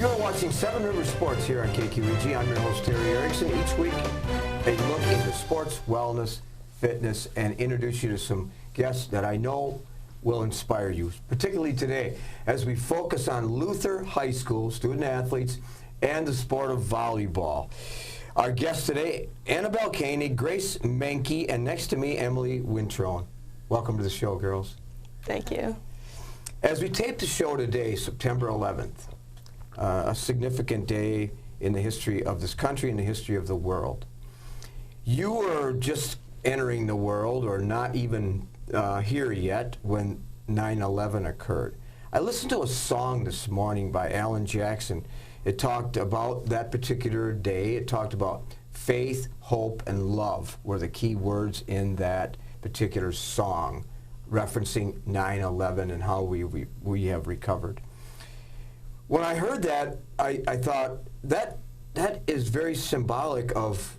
You're watching Seven Rivers Sports here on KQEG. I'm your host, Terry Erickson. Each week, a look into sports, wellness, fitness, and introduce you to some guests that I know will inspire you, particularly today, as we focus on Luther High School student athletes and the sport of volleyball. Our guests today, Annabelle Koenig, Grace Manke, and next to me, Emily Wintrone. Welcome to the show, girls. Thank you. As we tape the show today, September 11th, a significant day in the history of this country and the history of the world. You were just entering the world, or not even here yet, when 9/11 occurred. I listened to a song this morning by Alan Jackson. It talked about that particular day. It talked about faith, hope, and love were the key words in that particular song, referencing 9/11 and how we have recovered. When I heard that, I thought that is very symbolic of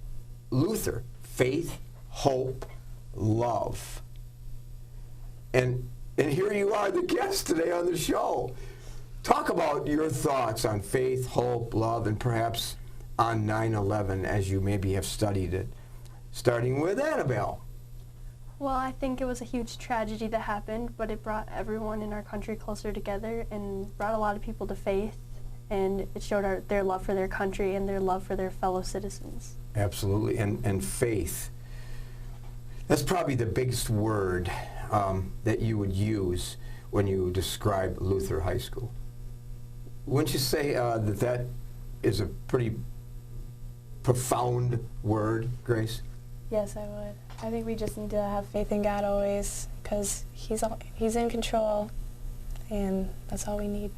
Luther: faith, hope, love. And here you are, the guest today on the show. Talk about your thoughts on faith, hope, love, and perhaps on 9/11 as you maybe have studied it. Starting with Annabelle. Well, I think it was a huge tragedy that happened, but it brought everyone in our country closer together and brought a lot of people to faith, and it showed their love for their country and their love for their fellow citizens. Absolutely, and faith. That's probably the biggest word that you would use when you describe Luther High School. Wouldn't you say that is a pretty profound word, Grace? Yes, I would. I think we just need to have faith in God always, because He's in control, and that's all we need.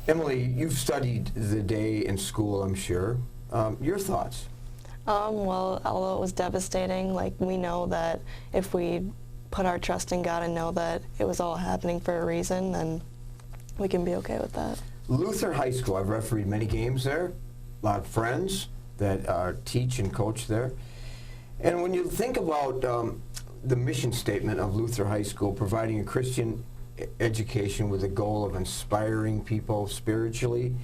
Emily, you've studied the day in school, I'm sure. Your thoughts? Well, although it was devastating, we know that if we put our trust in God and know that it was all happening for a reason, then we can be okay with that. Luther High School, I've refereed many games there, a lot of friends that teach and coach there. And when you think about the mission statement of Luther High School, providing a Christian education with the goal of inspiring people spiritually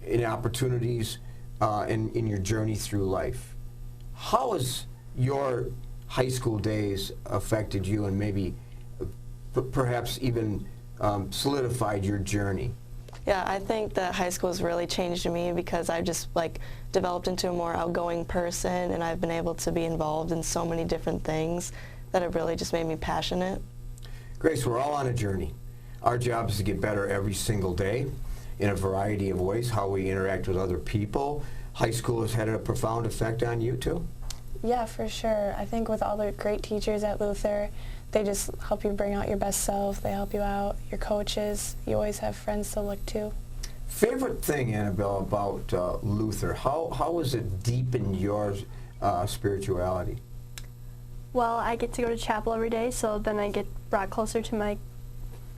in opportunities in your journey through life, how has your high school days affected you and maybe perhaps even solidified your journey? Yeah, I think that high school has really changed me because I've just developed into a more outgoing person, and I've been able to be involved in so many different things that have really just made me passionate. Grace, we're all on a journey. Our job is to get better every single day in a variety of ways, how we interact with other people. High school has had a profound effect on you too? Yeah, for sure. I think with all the great teachers at Luther, they just help you bring out your best self. They help you out. Your coaches, you always have friends to look to. Favorite thing, Annabelle, about Luther? How was it deep in your spirituality? Well, I get to go to chapel every day, so then I get brought closer to my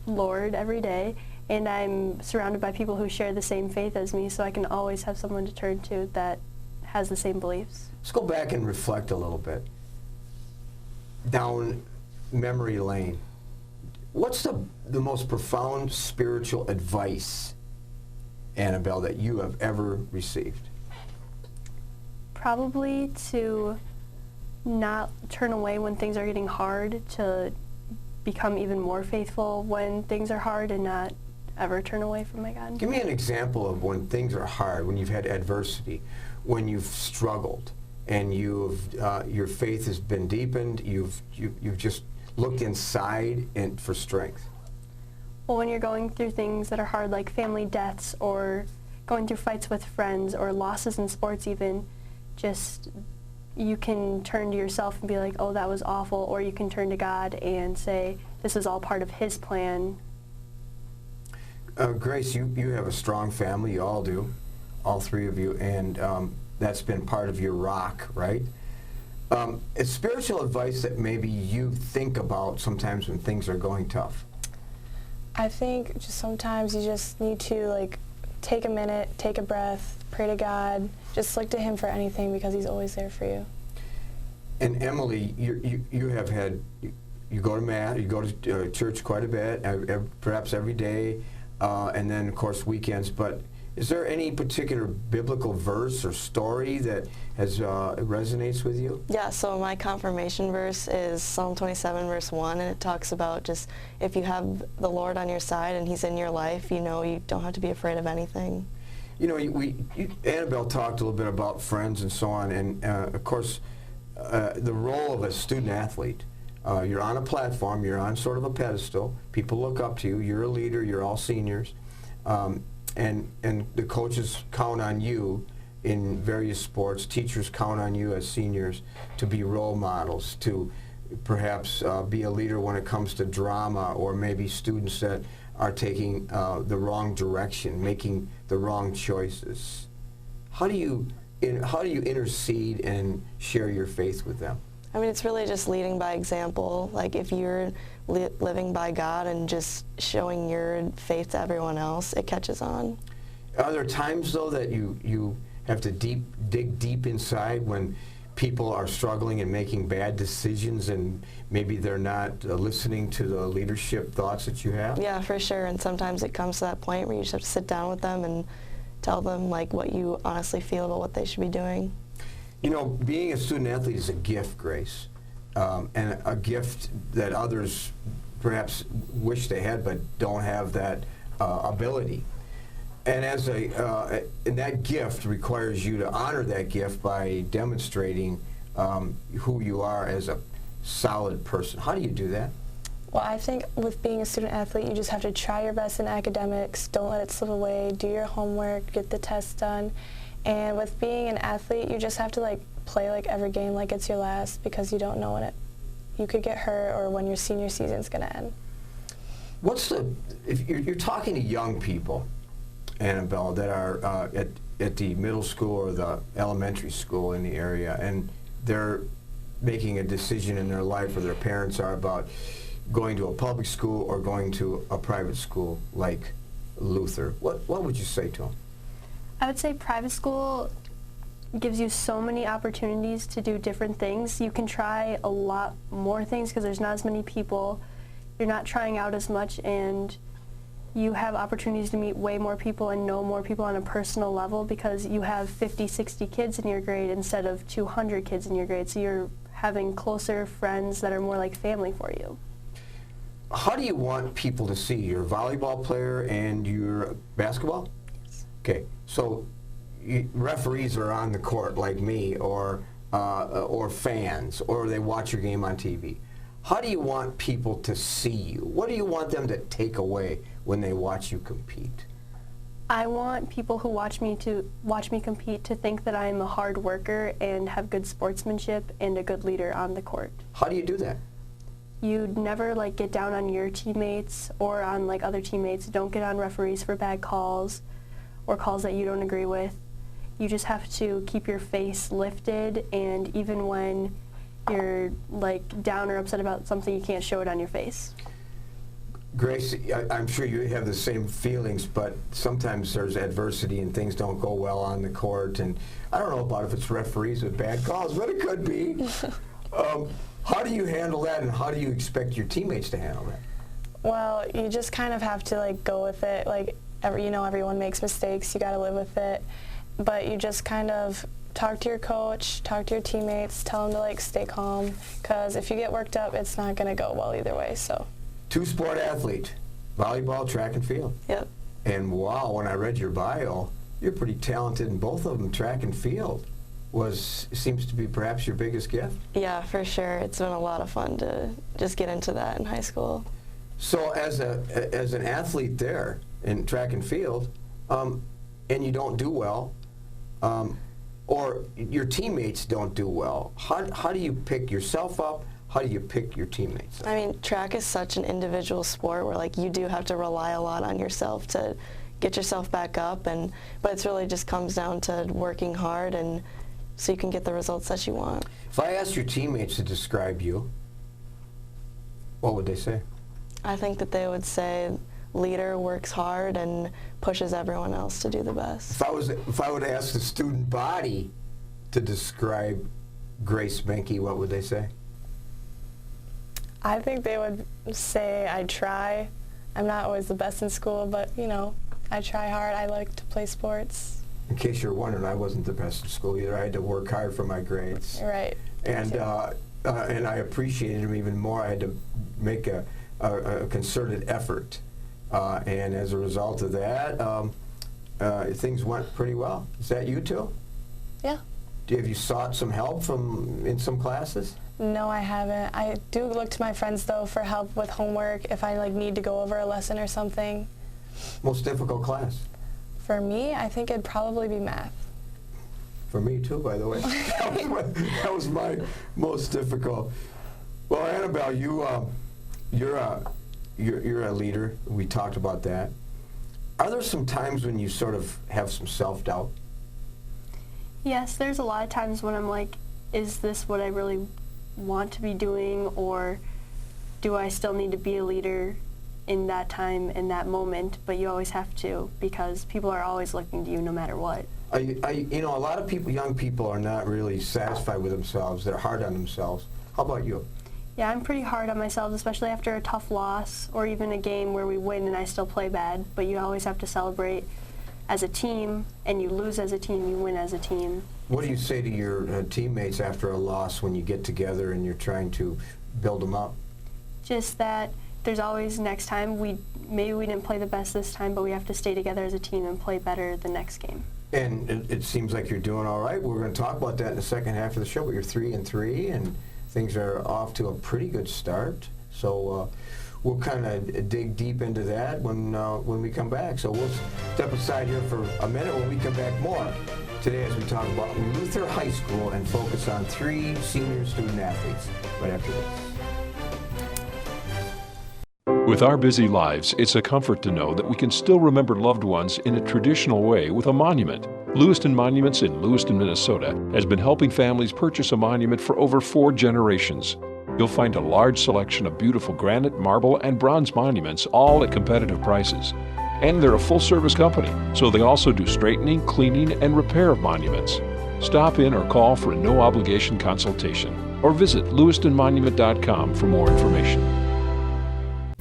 Lord every day, and I'm surrounded by people who share the same faith as me, so I can always have someone to turn to that has the same beliefs. Let's go back and reflect a little bit. Down memory lane. What's the most profound spiritual advice, Annabelle, that you have ever received? Probably to not turn away when things are getting hard, to become even more faithful when things are hard and not ever turn away from my God. Give me an example of when things are hard, when you've had adversity, when you've struggled, and your faith has been deepened, you've just looked inside and for strength. Well, when you're going through things that are hard, like family deaths or going through fights with friends or losses in sports even, just you can turn to yourself and be like, oh, that was awful, or you can turn to God and say, this is all part of His plan. Grace, you have a strong family, you all do, all three of you, and that's been part of your rock, right? It's spiritual advice that maybe you think about sometimes when things are going tough. I think just sometimes you just need to take a minute, take a breath, pray to God, just look to Him for anything because He's always there for you. And Emily, you have had, you go to Mass, you go to church quite a bit, perhaps every day, and then of course weekends, but Is there any particular biblical verse or story that resonates with you? Yeah, so my confirmation verse is Psalm 27, verse 1, and it talks about just if you have the Lord on your side and He's in your life, you know you don't have to be afraid of anything. You know, Annabelle talked a little bit about friends and so on, and of course, the role of a student athlete. You're on a platform, you're on sort of a pedestal, people look up to you, you're a leader, you're all seniors, and the coaches count on you in various sports, teachers count on you as seniors to be role models, to perhaps be a leader when it comes to drama, or maybe students that are taking the wrong direction, making the wrong choices. How do you intercede and share your faith with them? I mean, it's really just leading by example. Like, if you're living by God and just showing your faith to everyone else, it catches on. Are there times, though, that you have to dig deep inside when people are struggling and making bad decisions, and maybe they're not listening to the leadership thoughts that you have? Yeah, for sure. And sometimes it comes to that point where you just have to sit down with them and tell them like what you honestly feel about what they should be doing. You know, being a student athlete is a gift, Grace, and a gift that others perhaps wish they had but don't have that ability. And and that gift requires you to honor that gift by demonstrating who you are as a solid person. How do you do that? Well, I think with being a student athlete, you just have to try your best in academics, don't let it slip away, do your homework, get the tests done. And with being an athlete, you just have to play every game like it's your last, because you don't know when you could get hurt or when your senior season's going to end. If you're talking to young people, Annabelle, that are at the middle school or the elementary school in the area, and they're making a decision in their life, or their parents are, about going to a public school or going to a private school like Luther, what would you say to them? I would say private school gives you so many opportunities to do different things. You can try a lot more things because there's not as many people. You're not trying out as much, and you have opportunities to meet way more people and know more people on a personal level, because you have 50, 60 kids in your grade instead of 200 kids in your grade. So you're having closer friends that are more like family for you. How do you want people to see you? You're a volleyball player and you're basketball? Yes. Okay, so referees are on the court like me, or fans, or they watch your game on TV. How do you want people to see you? What do you want them to take away when they watch you compete? I want people who watch me compete to think that I'm a hard worker and have good sportsmanship and a good leader on the court. How do you do that? You'd never get down on your teammates or on other teammates. Don't get on referees for bad calls or calls that you don't agree with. You just have to keep your face lifted, and even when you're down or upset about something, you can't show it on your face. Grace, I'm sure you have the same feelings, but sometimes there's adversity and things don't go well on the court, and I don't know about if it's referees with bad calls, but it could be. How do you handle that, and how do you expect your teammates to handle that? Well, you just kind of have to go with it. Everyone makes mistakes. You got to live with it. But you just kind of talk to your coach, talk to your teammates, tell them to stay calm, because if you get worked up, it's not going to go well either way. So. Two-sport athlete, volleyball, track and field. Yep. And wow, when I read your bio, you're pretty talented in both of them. Track and field seems to be perhaps your biggest gift. Yeah, for sure. It's been a lot of fun to just get into that in high school. So as an athlete there in track and field, and you don't do well, or your teammates don't do well, how do you pick yourself up? How do you pick your teammates up? I mean, track is such an individual sport where you do have to rely a lot on yourself to get yourself back up, but it's really just comes down to working hard, and so you can get the results that you want. If I asked your teammates to describe you, what would they say? I think that they would say leader, works hard, and pushes everyone else to do the best. If I would ask the student body to describe Grace Manke, what would they say? I think they would say I try. I'm not always the best in school, but I try hard. I like to play sports. In case you're wondering, I wasn't the best at school either. I had to work hard for my grades. Right. And I appreciated them even more. I had to make a concerted effort. And as a result of that, things went pretty well. Is that you too? Yeah. Have you sought some help in some classes? No, I haven't. I do look to my friends, though, for help with homework if I need to go over a lesson or something. Most difficult class? For me, I think it'd probably be math. For me too, by the way. That was my most difficult. Well, Annabelle, you're a leader. We talked about that. Are there some times when you sort of have some self-doubt? Yes, there's a lot of times when I'm like, is this what I really want to be doing, or do I still need to be a leader in that time, in that moment? But you always have to, because people are always looking to you no matter what. You know, a lot of people, young people, are not really satisfied with themselves. They're hard on themselves. How about you? Yeah, I'm pretty hard on myself, especially after a tough loss or even a game where we win and I still play bad. But you always have to celebrate as a team, and you lose as a team, you win as a team. What do you say to your teammates after a loss when you get together and you're trying to build them up? Just that there's always next time. Maybe we didn't play the best this time, but we have to stay together as a team and play better the next game. And it seems like you're doing all right. We're going to talk about that in the second half of the show, but you're 3-3, and things are off to a pretty good start. So we'll kind of dig deep into that when we come back. So we'll step aside here for a minute. When we come back, more today as we talk about Luther High School and focus on 3 senior student athletes right after this. With our busy lives, it's a comfort to know that we can still remember loved ones in a traditional way with a monument. Lewiston Monuments in Lewiston, Minnesota has been helping families purchase a monument for over 4 generations. You'll find a large selection of beautiful granite, marble, and bronze monuments, all at competitive prices. And they're a full-service company, so they also do straightening, cleaning, and repair of monuments. Stop in or call for a no-obligation consultation, or visit lewistonmonument.com for more information.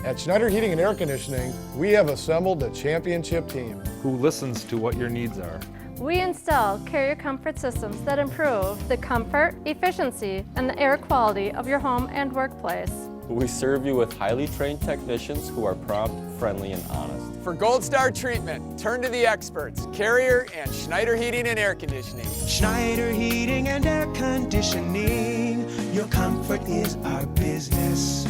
At Schneider Heating and Air Conditioning, we have assembled a championship team who listens to what your needs are. We install carrier comfort systems that improve the comfort, efficiency, and the air quality of your home and workplace. We serve you with highly trained technicians who are prompt, friendly, and honest. For Gold Star treatment, turn to the experts, Carrier and Schneider Heating and Air Conditioning. Schneider Heating and Air Conditioning, your comfort is our business.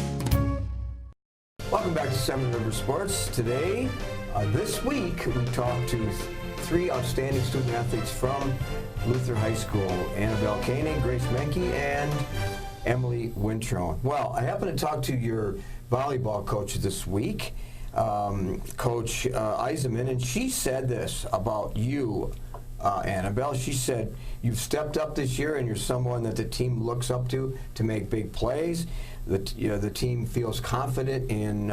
Welcome back to Salmon River Sports. Today, this week, we talked to 3 outstanding student athletes from Luther High School, Annabelle Koenig, Grace Manke, and Emily Wintrone. Well, I happened to talk to your volleyball coach this week, Coach Eisenman, and she said this about you, Annabelle. She said, you've stepped up this year and you're someone that the team looks up to make big plays. The team feels confident in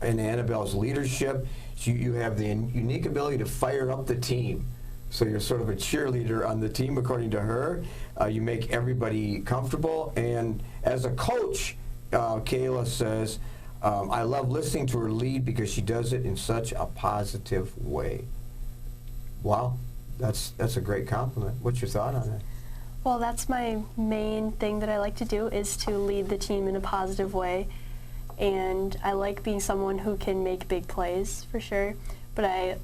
Annabelle's leadership. You have the unique ability to fire up the team. So you're sort of a cheerleader on the team, according to her. You make everybody comfortable. And as a coach, Kayla says, I love listening to her lead because she does it in such a positive way. Wow, that's a great compliment. What's your thought on that? Well, that's my main thing that I like to do, is to lead the team in a positive way. And I like being someone who can make big plays, for sure. But I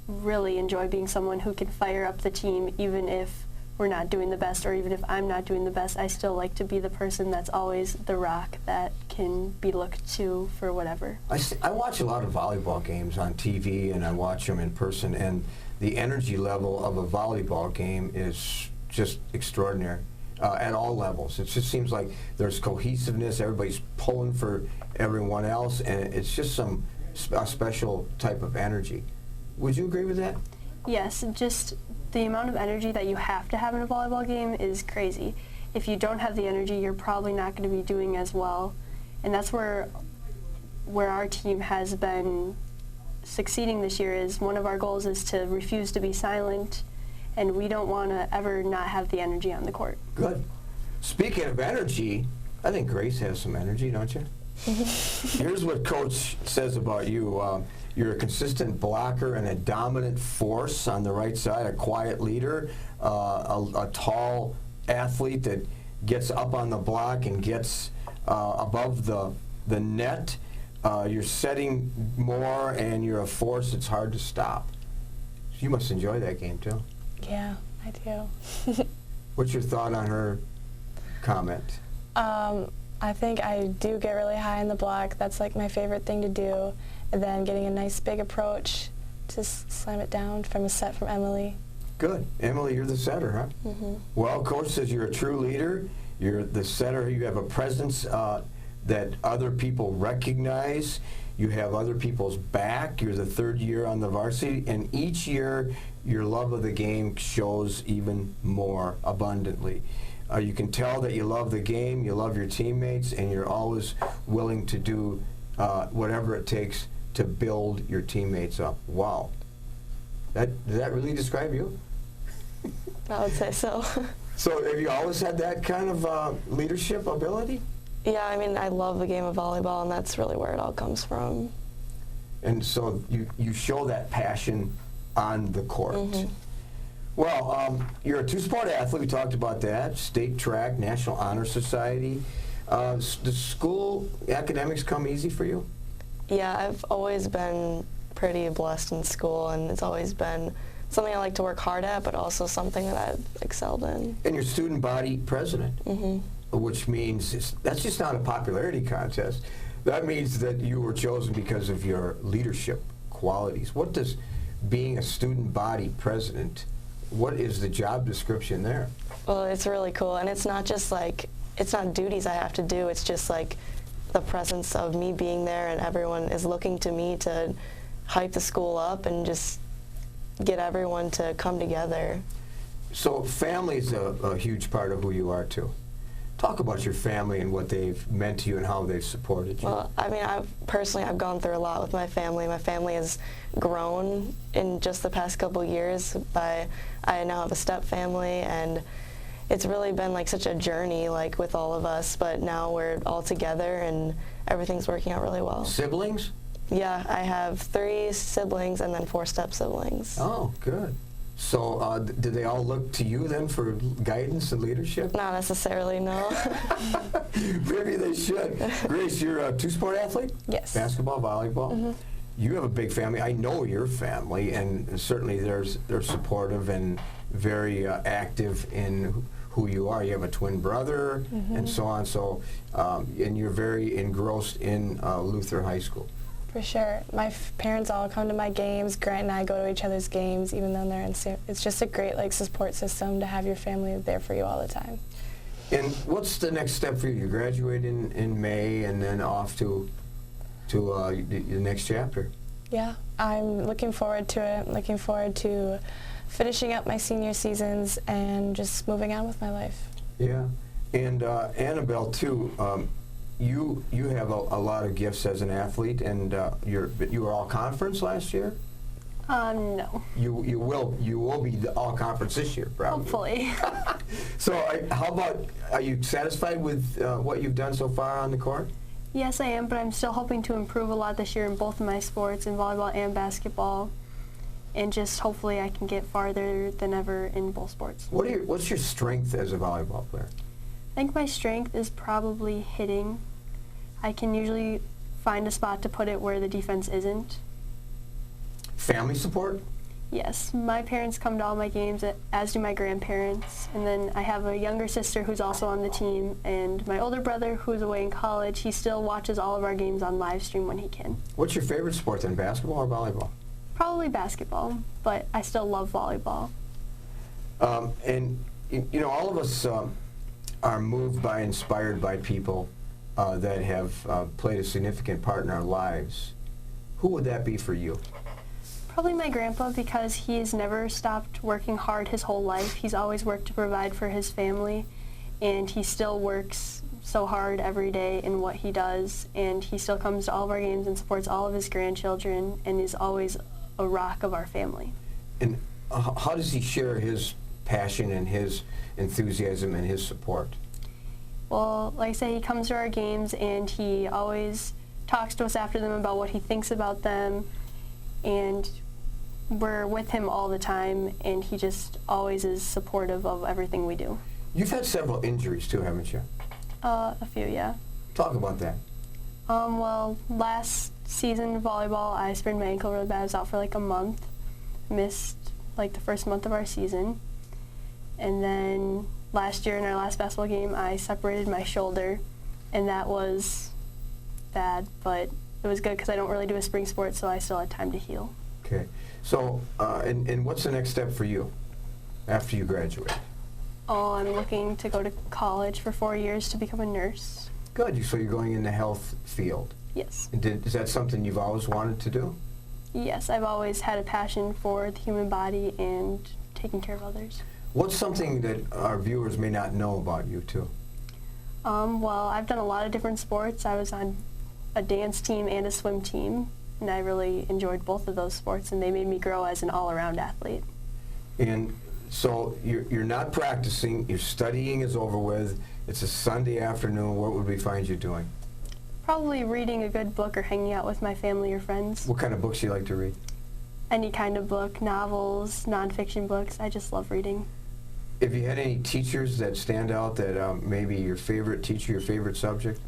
really enjoy being someone who can fire up the team, even if we're not doing the best, or even if I'm not doing the best. I still like to be the person that's always the rock that can be looked to for whatever. I watch a lot of volleyball games on TV, and I watch them in person, and the energy level of a volleyball game is just extraordinary at all levels. It just seems like there's cohesiveness, everybody's pulling for everyone else, and it's just a special type of energy. Would you agree with that? Yes, just the amount of energy that you have to have in a volleyball game is crazy. If you don't have the energy, you're probably not going to be doing as well. And that's where our team has been succeeding this year. Is one of our goals is to refuse to be silent, and we don't want to ever not have the energy on the court. Good. Speaking of energy, I think Grace has some energy, don't you? Here's what Coach says about you. You're a consistent blocker and a dominant force on the right side, a quiet leader, a tall athlete that gets up on the block and gets above the net. You're setting more, and you're a force that's hard to stop. You must enjoy that game, too. Yeah, I do. What's your thought on her comment? I think I do get really high in the block. That's like my favorite thing to do. And then getting a nice big approach to slam it down from a set from Emily. Good. Emily, you're the setter, huh? Mm-hmm. Well, Coach says you're a true leader. You're the setter. You have a presence that other people recognize. You have other people's back. You're the third year on the varsity. And each year, your love of the game shows even more abundantly. You can tell that you love the game, you love your teammates, and you're always willing to do whatever it takes to build your teammates up. Wow. Does that really describe you? I would say so. So have you always had that kind of leadership ability? Yeah, I mean, I love the game of volleyball, and that's really where it all comes from. And so you show that passion on the court. Mm-hmm. Well, you're a two-sport athlete. We talked about that. State track, National Honor Society. Does school academics come easy for you? Yeah, I've always been pretty blessed in school, and it's always been something I like to work hard at, but also something that I've excelled in. And you're student body president, Mm-hmm. which means that's just not a popularity contest. That means that you were chosen because of your leadership qualities. What does being a student body president, what is the job description there? Well, it's really cool, and it's not just like, it's not duties I have to do, it's just like the presence of me being there, and everyone is looking to me to hype the school up and just get everyone to come together. So family is a huge part of who you are, too. Talk about your family and what they've meant to you and how they've supported you. Well, I mean, I've gone through a lot with my family. My family has grown in just the past couple years. I now have a step family, and it's really been like such a journey, like with all of us, but now we're all together and everything's working out really well. Siblings? Yeah, I have 3 siblings and then 4 step siblings. Oh, good. So do they all look to you then for guidance and leadership? Not necessarily, no. Maybe they should. Grace, you're a two-sport athlete? Yes. Basketball, volleyball? Mm-hmm. You have a big family. I know your family, and certainly they're supportive and very active in who you are. You have a twin brother, Mm-hmm. and so on. So, and you're very engrossed in Luther High School. For sure. My parents all come to my games. Grant and I go to each other's games, even though they're in it's just a great support system to have your family there for you all the time. And what's the next step for you? You graduate in May, and then off to the next chapter. Yeah, I'm looking forward to it. Looking forward to finishing up my senior seasons and just moving on with my life. Yeah, and Annabelle too. You have a lot of gifts as an athlete, and you were all conference last year. No. You will be the all conference this year, probably. Hopefully. So how about, are you satisfied with what you've done so far on the court? Yes, I am, but I'm still hoping to improve a lot this year in both of my sports, in volleyball and basketball, and just hopefully I can get farther than ever in both sports. What's your strength as a volleyball player? I think my strength is probably hitting. I can usually find a spot to put it where the defense isn't. Family support? Yes, my parents come to all my games, as do my grandparents, and then I have a younger sister who's also on the team, and my older brother who's away in college. He still watches all of our games on live stream when he can. What's your favorite sport then, basketball or volleyball? Probably basketball, but I still love volleyball. And you know, all of us are moved by, inspired by people that have played a significant part in our lives. Who would that be for you? Probably my grandpa, because he's never stopped working hard his whole life. He's always worked to provide for his family, and he still works so hard every day in what he does, and he still comes to all of our games and supports all of his grandchildren and is always a rock of our family. And how does he share his passion and his enthusiasm and his support? Well, like I say, he comes to our games and he always talks to us after them about what he thinks about them, and we're with him all the time, and he just always is supportive of everything we do. You've had several injuries too, haven't you? A few, yeah. Talk about that. Well, last season volleyball, I sprained my ankle really bad. I was out for like a month, missed like the first month of our season. And then last year in our last basketball game, I separated my shoulder, and that was bad, but it was good because I don't really do a spring sport, so I still had time to heal. Okay. So, and what's the next step for you after you graduate? Oh, I'm looking to go to college for 4 years to become a nurse. Good. So you're going in the health field. Yes. And is that something you've always wanted to do? Yes, I've always had a passion for the human body and taking care of others. What's something that our viewers may not know about you too? Well, I've done a lot of different sports. I was on a dance team and a swim team, and I really enjoyed both of those sports, and they made me grow as an all-around athlete. And so you're not practicing, your studying is over with, it's a Sunday afternoon, what would we find you doing? Probably reading a good book or hanging out with my family or friends. What kind of books do you like to read? Any kind of book, novels, nonfiction books. I just love reading. Have you had any teachers that stand out that maybe your favorite teacher, your favorite subject?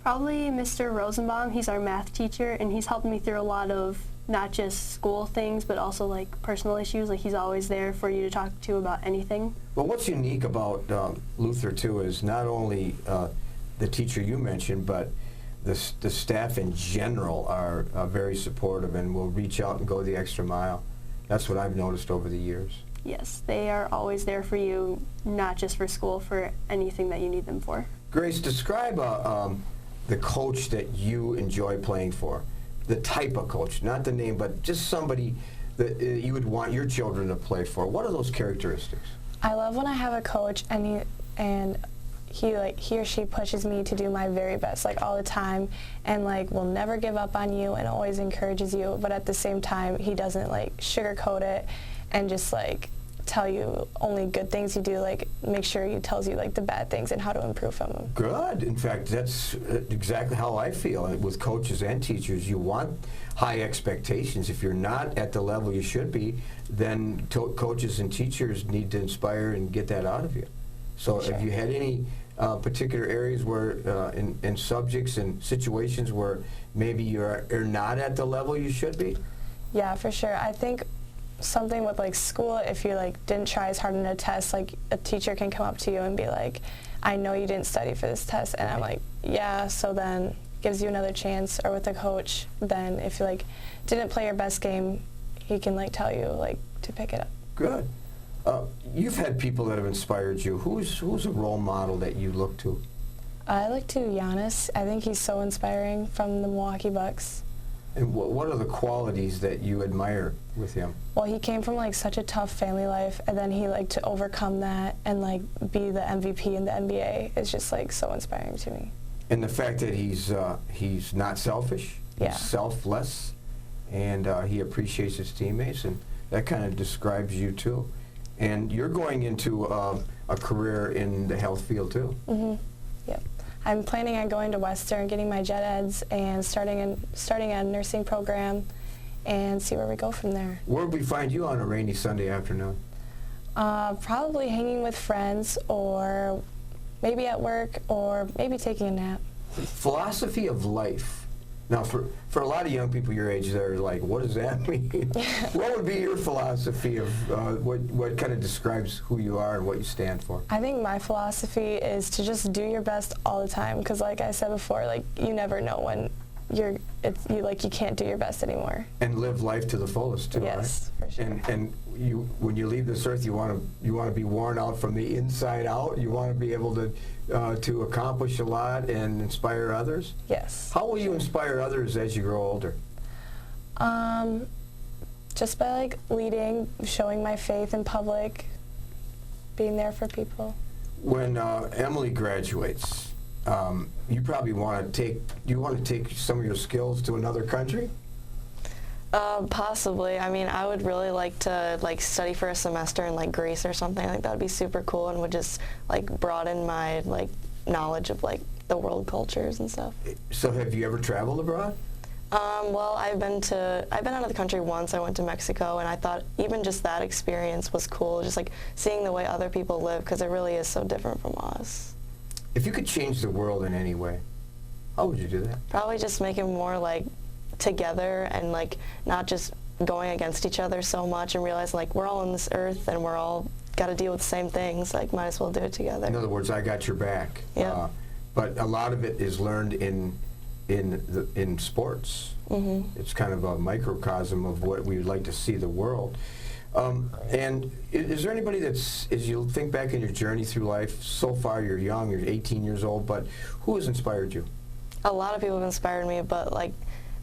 Probably Mr. Rosenbaum. He's our math teacher, and he's helped me through a lot of not just school things, but also like personal issues. Like he's always there for you to talk to about anything. Well, what's unique about Luther too is not only the teacher you mentioned, but the staff in general are very supportive and will reach out and go the extra mile. That's what I've noticed over the years. Yes, they are always there for you, not just for school, for anything that you need them for. Grace, describe the coach that you enjoy playing for. The type of coach, not the name, but just somebody that you would want your children to play for. What are those characteristics? I love when I have a coach and he or she pushes me to do my very best, like all the time, and like will never give up on you and always encourages you, but at the same time he doesn't like sugarcoat it and just like tell you only good things you do, like make sure he tells you like the bad things and how to improve from them. Good. In fact, that's exactly how I feel with coaches and teachers. You want high expectations. If you're not at the level you should be, then coaches and teachers need to inspire and get that out of you. So Sure. Have you had any particular areas where in subjects and situations where maybe you're not at the level you should be? Yeah, for sure. I think something with like school, if you like didn't try as hard in a test, like a teacher can come up to you and be like, I know you didn't study for this test, and I'm like, yeah, so then gives you another chance. Or with a coach, then if you like didn't play your best game, he can like tell you like to pick it up. Good. You've had people that have inspired you. Who's a role model that you look to? I look to Giannis. I think he's so inspiring from the Milwaukee Bucks. And what are the qualities that you admire with him? Well, he came from like such a tough family life, and then he like to overcome that and like be the MVP in the NBA is just like so inspiring to me. And the fact that he's not selfish, Yeah. he's selfless, and he appreciates his teammates, and that kind of describes you too. And you're going into a career in the health field too. Mm-hmm. Yep. I'm planning on going to Western, getting my gen eds, and starting a nursing program, and see where we go from there. Where would we find you on a rainy Sunday afternoon? Probably hanging with friends, or maybe at work, or maybe taking a nap. Philosophy of life. Now, for a lot of young people your age, they're like, what does that mean? What would be your philosophy of what kind of describes who you are and what you stand for? I think my philosophy is to just do your best all the time, because like I said before, like you never know when you can't do your best anymore. And live life to the fullest too, yes, right? For sure. And you, when you leave this earth, you want to be worn out from the inside out. You want to be able to accomplish a lot and inspire others. Yes. How will you inspire others as you grow older? Just by like leading, showing my faith in public, being there for people. When Emily graduates, you probably want to take some of your skills to another country? Possibly. I mean, I would really like to study for a semester in Greece or something. That would be super cool and would just broaden my knowledge of the world cultures and stuff. So have you ever traveled abroad? Well, I've been out of the country once. I went to Mexico, and I thought even just that experience was cool, just like seeing the way other people live, because it really is so different from us. If you could change the world in any way, how would you do that? Probably just make it more like together and like not just going against each other so much, and realize like we're all on this earth and we're all got to deal with the same things. Like might as well do it together. In other words, I got your back. Yeah. But a lot of it is learned in sports. Mm-hmm. It's kind of a microcosm of what we would like to see the world. And is there anybody that's, as you think back in your journey through life, so far you're young, you're 18 years old, but who has inspired you? A lot of people have inspired me, but like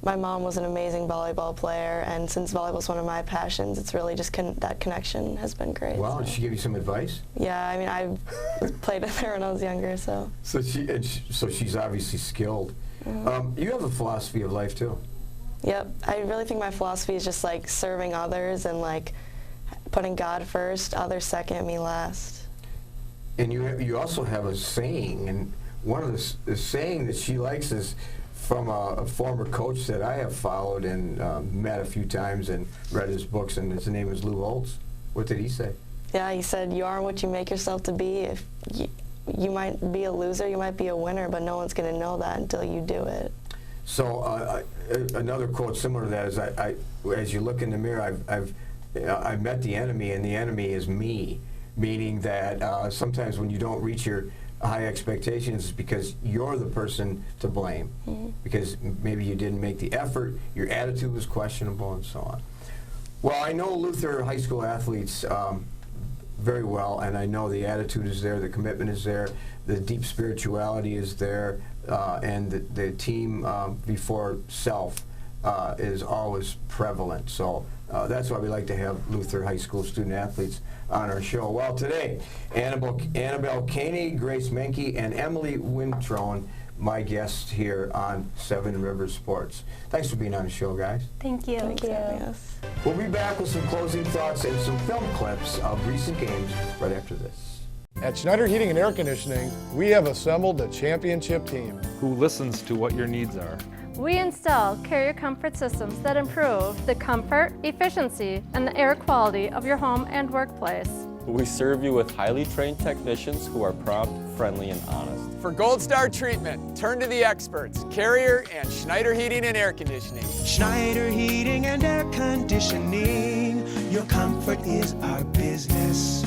my mom was an amazing volleyball player, and since volleyball is one of my passions, it's really just that connection has been great. Wow, did she give you some advice? Yeah, I mean, I played with her when I was younger, so. So she's obviously skilled. Mm-hmm. You have a philosophy of life too. Yep, I really think my philosophy is just like serving others and like putting God first, others second, me last. And you also have a saying, and one of the saying that she likes is from a former coach that I have followed and met a few times and read his books, and his name is Lou Holtz. What did he say? Yeah, he said, you are what you make yourself to be. If you might be a loser, you might be a winner, but no one's going to know that until you do it. So another quote similar to that is, as you look in the mirror, I've met the enemy, and the enemy is me, meaning that sometimes when you don't reach your high expectations, it's because you're the person to blame, because maybe you didn't make the effort, your attitude was questionable, and so on. Well, I know Luther High School athletes very well, and I know the attitude is there, the commitment is there, the deep spirituality is there, and the team before self is always prevalent. So that's why we like to have Luther High School student athletes on our show. Well, today, Annabelle Koenig, Grace Manke, and Emily Wintrone, my guests here on Seven Rivers Sports. Thanks for being on the show, guys. Thank you. Thanks for having us. We'll be back with some closing thoughts and some film clips of recent games right after this. At Schneider Heating and Air Conditioning, we have assembled a championship team Who listens to what your needs are. We install carrier comfort systems that improve the comfort, efficiency, and the air quality of your home and workplace. We serve you with highly trained technicians who are prompt, friendly, and honest. For Gold Star treatment, turn to the experts, Carrier and Schneider Heating and Air Conditioning. Schneider Heating and Air Conditioning. Your comfort is our business.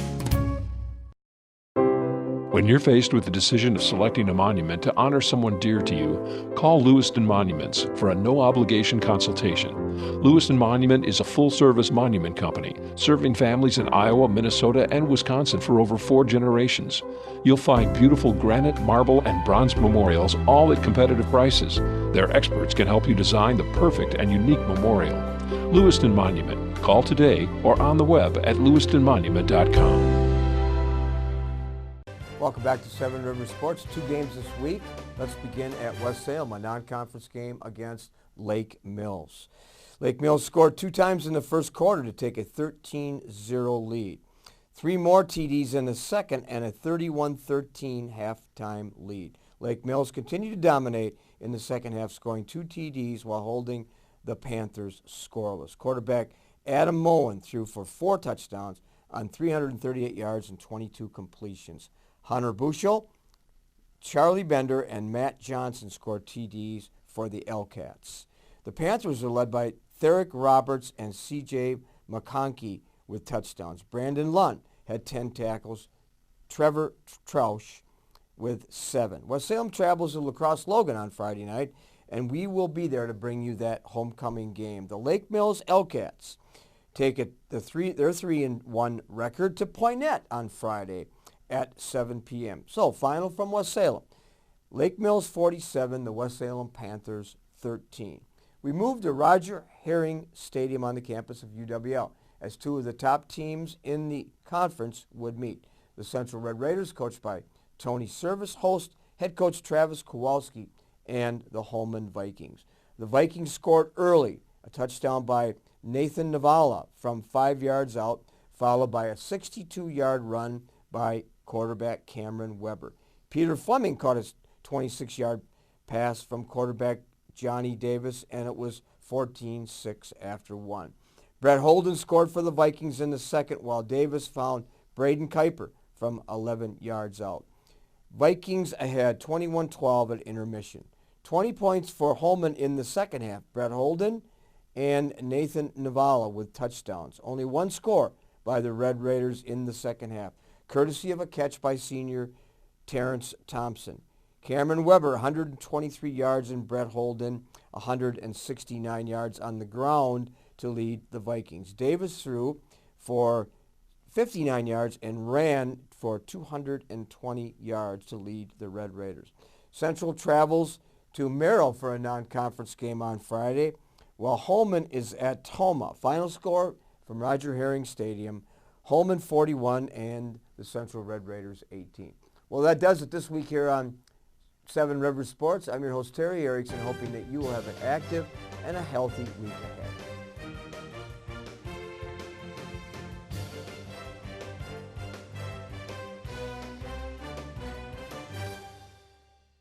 When you're faced with the decision of selecting a monument to honor someone dear to you, call Lewiston Monuments for a no-obligation consultation. Lewiston Monument is a full-service monument company, serving families in Iowa, Minnesota, and Wisconsin for over 4 generations. You'll find beautiful granite, marble, and bronze memorials, all at competitive prices. Their experts can help you design the perfect and unique memorial. Lewiston Monument. Call today or on the web at lewistonmonument.com. Welcome back to Seven Rivers Sports. 2 games this week. Let's begin at West Salem, a non-conference game against Lake Mills. Lake Mills scored 2 times in the first quarter to take a 13-0 lead. 3 more TDs in the second and a 31-13 halftime lead. Lake Mills continued to dominate in the second half, scoring 2 TDs while holding the Panthers scoreless. Quarterback Adam Moen threw for 4 touchdowns on 338 yards and 22 completions. Hunter Bushel, Charlie Bender, and Matt Johnson scored TDs for the L-Cats. The Panthers are led by Therick Roberts and C.J. McConkey with touchdowns. Brandon Lunt had 10 tackles. Trevor Trausch with 7. West Salem travels to La Crosse Logan on Friday night, and we will be there to bring you that homecoming game. The Lake Mills L-Cats take their 3-1 record to Poinet on Friday at 7 p.m. So, final from West Salem. Lake Mills 47, the West Salem Panthers 13. We moved to Roger Herring Stadium on the campus of UWL as 2 of the top teams in the conference would meet. The Central Red Raiders, coached by Tony Service, host head coach Travis Kowalski, and the Holmen Vikings. The Vikings scored early, a touchdown by Nathan Navala from 5 yards out, followed by a 62-yard run by quarterback Cameron Weber. Peter Fleming caught a 26-yard pass from quarterback Johnny Davis, and it was 14-6 after 1. Brett Holden scored for the Vikings in the second, while Davis found Braden Kuiper from 11 yards out. Vikings ahead 21-12 at intermission. 20 points for Holmen in the second half. Brett Holden and Nathan Navala with touchdowns. Only one score by the Red Raiders in the second half, courtesy of a catch by senior Terrence Thompson. Cameron Weber, 123 yards, and Brett Holden, 169 yards on the ground to lead the Vikings. Davis threw for 59 yards and ran for 220 yards to lead the Red Raiders. Central travels to Merrill for a non-conference game on Friday, while Holmen is at Toma. Final score from Roger Herring Stadium, Holmen 41 and the Central Red Raiders 18. Well, that does it this week here on Seven Rivers Sports. I'm your host, Terry Erickson, hoping that you will have an active and a healthy week ahead.